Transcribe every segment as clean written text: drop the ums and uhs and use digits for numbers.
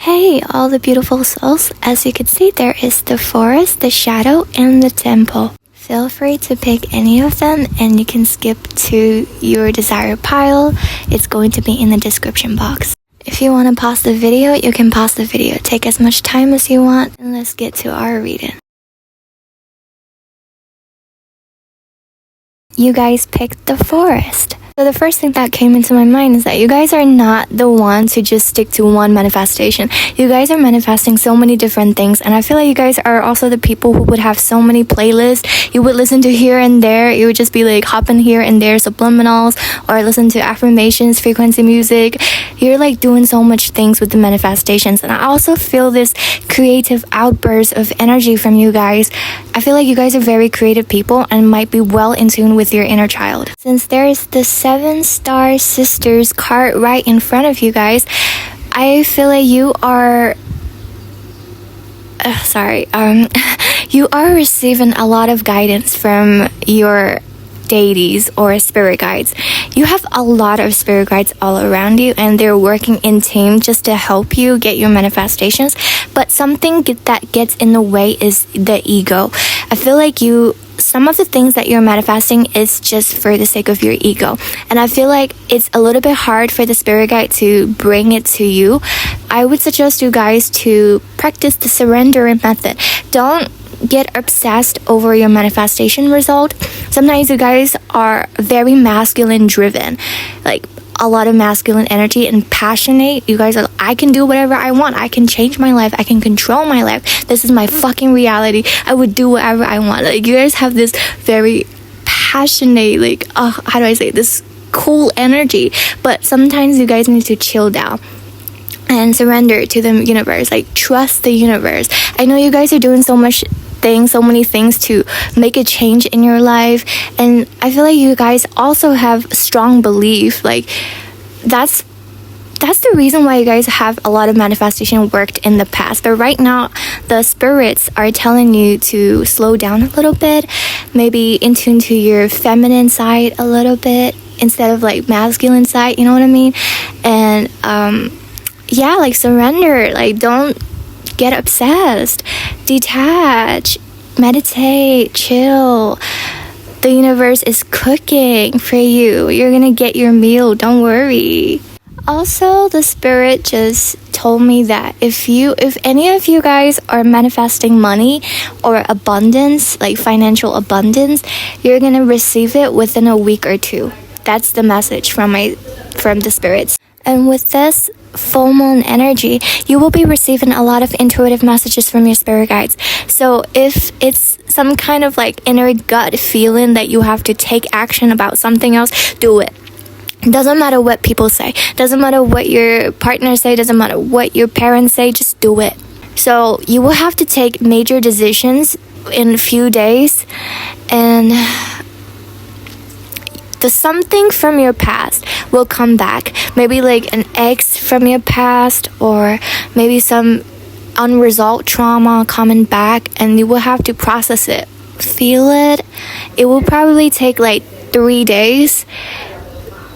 Hey, all the beautiful souls. As you can see, there is the forest, the shadow, and the temple. Feel free to pick any of them and you can skip to your desired pile. It's going to be in the description box. If you want to pause the video, you can pause the video. Take as much time as you want, and let's get to our reading. You guys picked the forest. So the first thing that came into my mind is that you guys are not the ones who just stick to one manifestation. You guys are manifesting so many different things, and I feel like you guys are also the people who would have so many playlists. You would listen to here and there. You would just be like hopping here and there, subliminals, or listen to affirmations, frequency music. You're like doing so much things with the manifestations, and I also feel this creative outburst of energy from you guys. I feel like you guys are very creative people and might be well in tune with your inner child. Since there is the 7-star sisters card right in front of you guys, I feel like you are you are receiving a lot of guidance from your deities or spirit guides. You have a lot of spirit guides all around you, and they're working in team just to help you get your manifestations. But something that gets in the way is the ego. I feel like some of the things that you're manifesting is just for the sake of your ego, and I feel like it's a little bit hard for the spirit guide to bring it to you. I would suggest you guys to practice the surrendering method. Don't get obsessed over your manifestation result. Sometimes you guys are very masculine driven, like a lot of masculine energy and passionate. You guys are, I can do whatever I want. I can change my life. I can control my life. This is my fucking reality. I would do whatever I want. Like, you guys have this very passionate, like, how do I say, this cool energy. But sometimes you guys need to chill down and surrender to the universe. Like, trust the universe. I know you guys are doing so many things to make a change in your life, and I feel like you guys also have strong belief. Like, that's the reason why you guys have a lot of manifestation worked in the past. But right now, the spirits are telling you to slow down a little bit, maybe in tune to your feminine side a little bit instead of like masculine side, you know what I mean? And yeah, like, surrender. Like, don't get obsessed. Detach, meditate, chill. The universe is cooking for you. You're gonna get your meal, don't worry. Also, the spirit just told me that if any of you guys are manifesting money or abundance, like financial abundance, you're gonna receive it within a week or two. That's the message from the spirits. And with this full moon energy, you will be receiving a lot of intuitive messages from your spirit guides. So if it's some kind of like inner gut feeling that you have to take action about something else, do it. Doesn't matter what people say, doesn't matter what your partner say, doesn't matter what your parents say, just do it. So you will have to take major decisions in a few days, and the something from your past will come back. Maybe like an ex from your past, or maybe some unresolved trauma coming back, and you will have to process it, feel it. It will probably take like 3 days.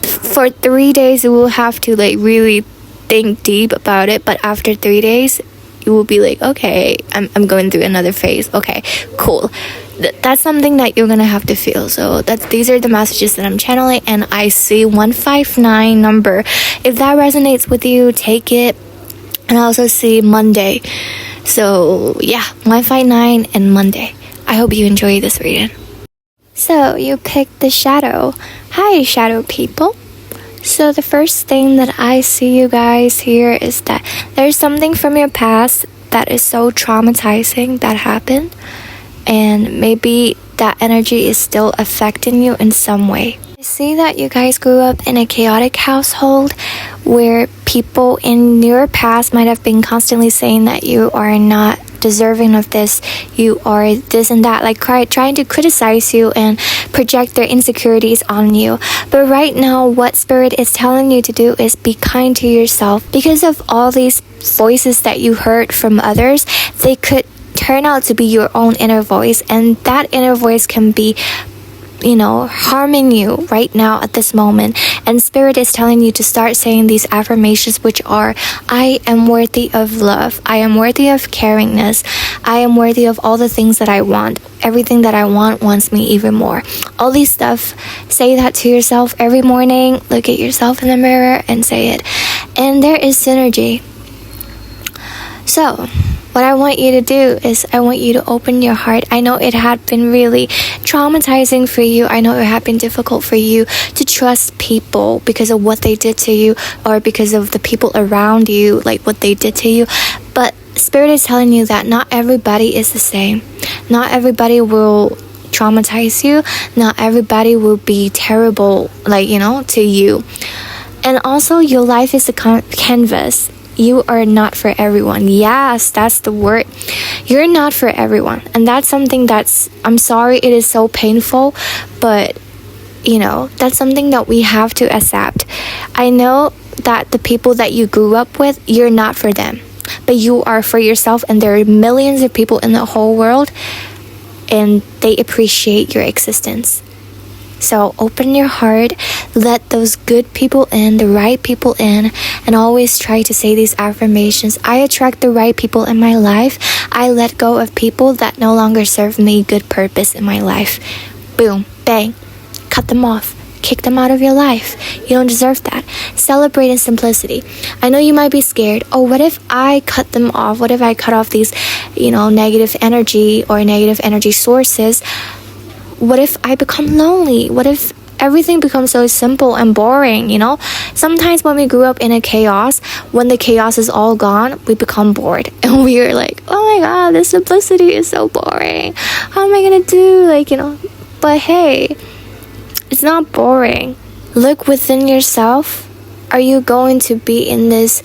For 3 days, you will have to like really think deep about it, but after 3 days, you will be like, okay, I'm going through another phase. Okay, cool. That's something that you're gonna have to feel. So these are the messages that I'm channeling, and I see 159 number. If that resonates with you, take it. And I also see Monday. So yeah, 159 and Monday. I hope you enjoy this reading. So you picked the shadow. Hi, shadow people. So the first thing that I see, you guys, here is that there's something from your past that is so traumatizing that happened, and maybe that energy is still affecting you in some way. I see that you guys grew up in a chaotic household where people in your past might have been constantly saying that you are not deserving of this, you are this and that, like trying to criticize you and project their insecurities on you. But right now, what spirit is telling you to do is be kind to yourself. Because of all these voices that you heard from others, they could turn out to be your own inner voice, and that inner voice can be harming you right now at this moment. And Spirit is telling you to start saying these affirmations, which are, I am worthy of love. I am worthy of caringness. I am worthy of all the things that I want. Everything that I want wants me even more. All these stuff, say that to yourself every morning. Look at yourself in the mirror and say it. And there is synergy. So what I want you to do is I want you to open your heart. I know it had been really traumatizing for you. I know it had been difficult for you to trust people because of what they did to you, or because of the people around you, like what they did to you. But Spirit is telling you that not everybody is the same. Not everybody will traumatize you. Not everybody will be terrible, to you. And also, your life is a canvas. You are not for everyone. Yes, that's the word. You're not for everyone. And that's something I'm sorry it is so painful, but that's something that we have to accept. I know that the people that you grew up with, you're not for them, but you are for yourself. And there are millions of people in the whole world, and they appreciate your existence. So open your heart, let those good people in, the right people in, and always try to say these affirmations. I attract the right people in my life. I let go of people that no longer serve me good purpose in my life. Boom, bang, cut them off. Kick them out of your life. You don't deserve that. Celebrate in simplicity. I know you might be scared. Oh, what if I cut them off? What if I cut off these, negative energy or negative energy sources? What if I become lonely? What if everything becomes so simple and boring, Sometimes when we grew up in a chaos, when the chaos is all gone, we become bored. And we are like, oh my God, this simplicity is so boring. How am I going to do? But hey, it's not boring. Look within yourself. Are you going to be in this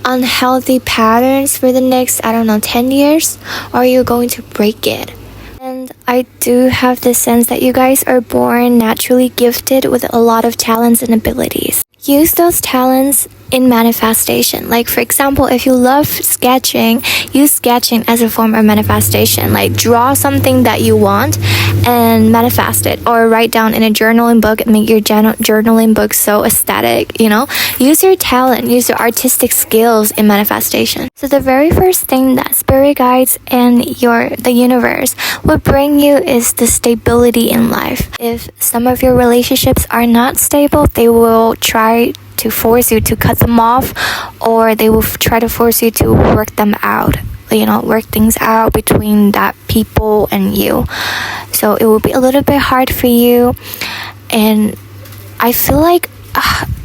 unhealthy patterns for the next, 10 years? Or are you going to break it? And I do have the sense that you guys are born naturally gifted with a lot of talents and abilities. Use those talents in manifestation. Like, for example, if you love sketching, use sketching as a form of manifestation. Like, draw something that you want and manifest it, or write down in a journaling book and make your journaling book so aesthetic. Use your talent, use your artistic skills in manifestation. So the very first thing that spirit guides and the universe will bring you is the stability in life. If some of your relationships are not stable, they will try to force you to cut them off, or they will try to force you to work them out, work things out between that people and you. So it will be a little bit hard for you. And I feel like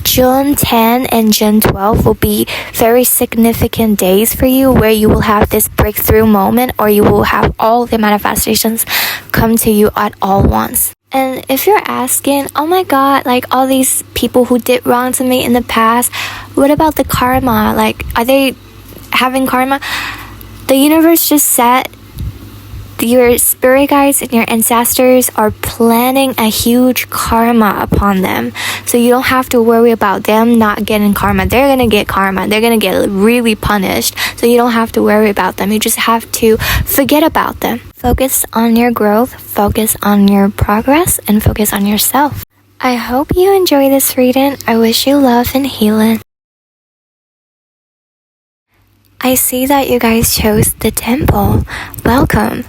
June 10 and June 12 will be very significant days for you, where you will have this breakthrough moment, or you will have all the manifestations come to you at all once. And if you're asking, oh my God, all these people who did wrong to me in the past, what about the karma? Are they having karma? The universe just said your spirit guides and your ancestors are planning a huge karma upon them. So you don't have to worry about them not getting karma. They're going to get karma. They're going to get really punished. So you don't have to worry about them. You just have to forget about them. Focus on your growth, focus on your progress, and focus on yourself. I hope you enjoy this reading. I wish you love and healing. I see that you guys chose the temple. Welcome.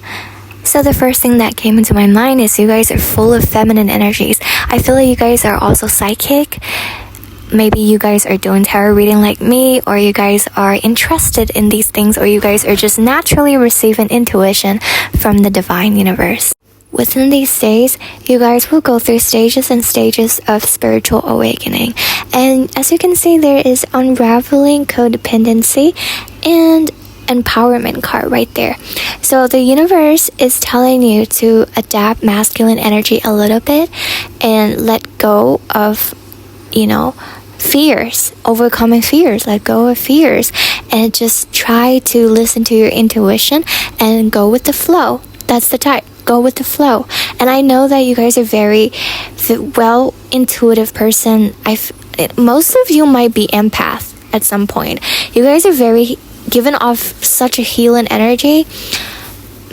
So the first thing that came into my mind is you guys are full of feminine energies. I feel like you guys are also psychic. Maybe you guys are doing tarot reading like me, or you guys are interested in these things, or you guys are just naturally receiving intuition from the divine universe. Within these days, you guys will go through stages and stages of spiritual awakening. And as you can see, there is unraveling codependency and empowerment card right there. So the universe is telling you to adapt masculine energy a little bit and let go of, fears, overcoming fears, let go of fears, and just try to listen to your intuition and go with the flow. That's the type. Go with the flow. And I know that you guys are very well intuitive person. Most of you might be empath at some point. You guys are very given off such a healing energy.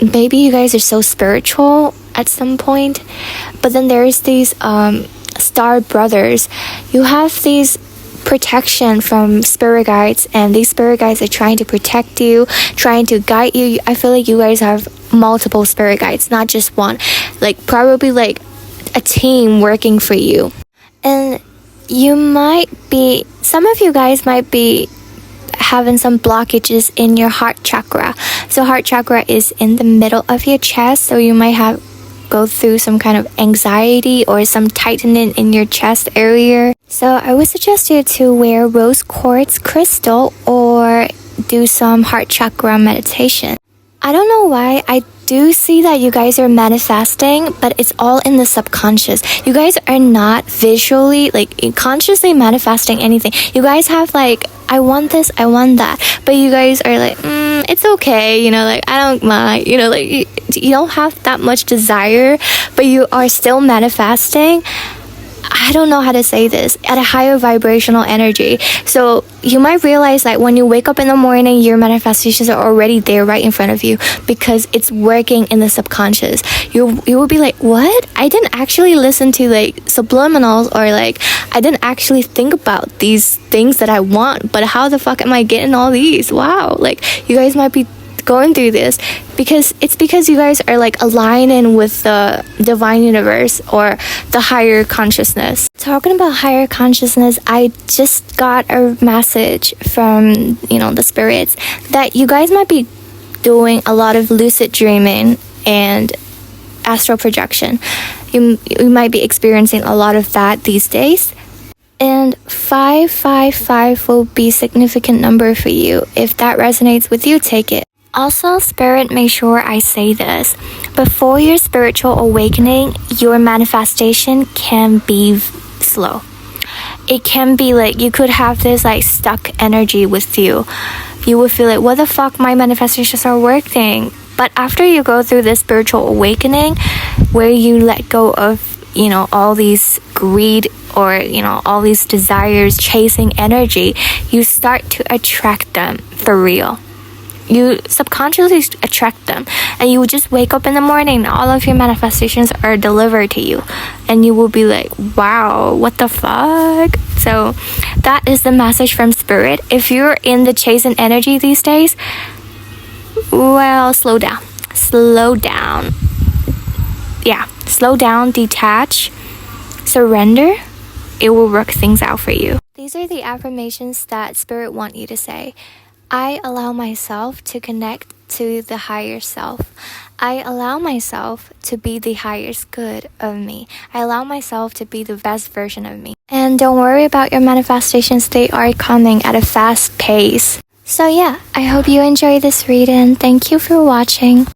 Maybe you guys are so spiritual at some point. But then there's these star brothers. You have these protection from spirit guides, and these spirit guides are trying to protect you, trying to guide you. I feel like you guys have multiple spirit guides, not just one, like probably like a team working for you. And some of you guys might be having some blockages in your heart chakra. So heart chakra is in the middle of your chest, so you might go through some kind of anxiety or some tightening in your chest area. So I would suggest you to wear rose quartz crystal or do some heart chakra meditation. I don't know why, I do see that you guys are manifesting, but it's all in the subconscious. You guys are not visually, like, consciously manifesting anything. You guys have like, I want this, I want that, but you guys are like, it's okay, you know, like, I don't mind, you know, like, you don't have that much desire, but you are still manifesting. I don't know how to say this, at a higher vibrational energy. So you might realize that when you wake up in the morning, your manifestations are already there right in front of you, because it's working in the subconscious. You will be like, what? I didn't actually listen to like subliminals, or like I didn't actually think about these things that I want, but how the fuck am I getting all these? Wow. Like, you guys might be going through this because you guys are like aligning with the divine universe or the higher consciousness. Talking about higher consciousness, I just got a message from, you know, the spirits that you guys might be doing a lot of lucid dreaming and astral projection. You might be experiencing a lot of that these days. And 555 will be a significant number for you. If that resonates with you, take it. Also, Spirit, make sure I say this. Before your spiritual awakening, your manifestation can be slow. It can be like, you could have this like stuck energy with you. You would feel like, what the fuck, my manifestations are working. But after you go through this spiritual awakening, where you let go of, you know, all these greed or, you know, all these desires, chasing energy, you start to attract them for real. You subconsciously attract them, and you will just wake up in the morning and all of your manifestations are delivered to you, and you will be like, wow, what the fuck. So that is the message from Spirit. If you're in the chasing energy these days, well, slow down, detach, surrender. It will work things out for you. These are the affirmations that Spirit want you to say. I allow myself to connect to the higher self. I allow myself to be the highest good of me. I allow myself to be the best version of me. And don't worry about your manifestations. They are coming at a fast pace. So yeah, I hope you enjoy this reading. Thank you for watching.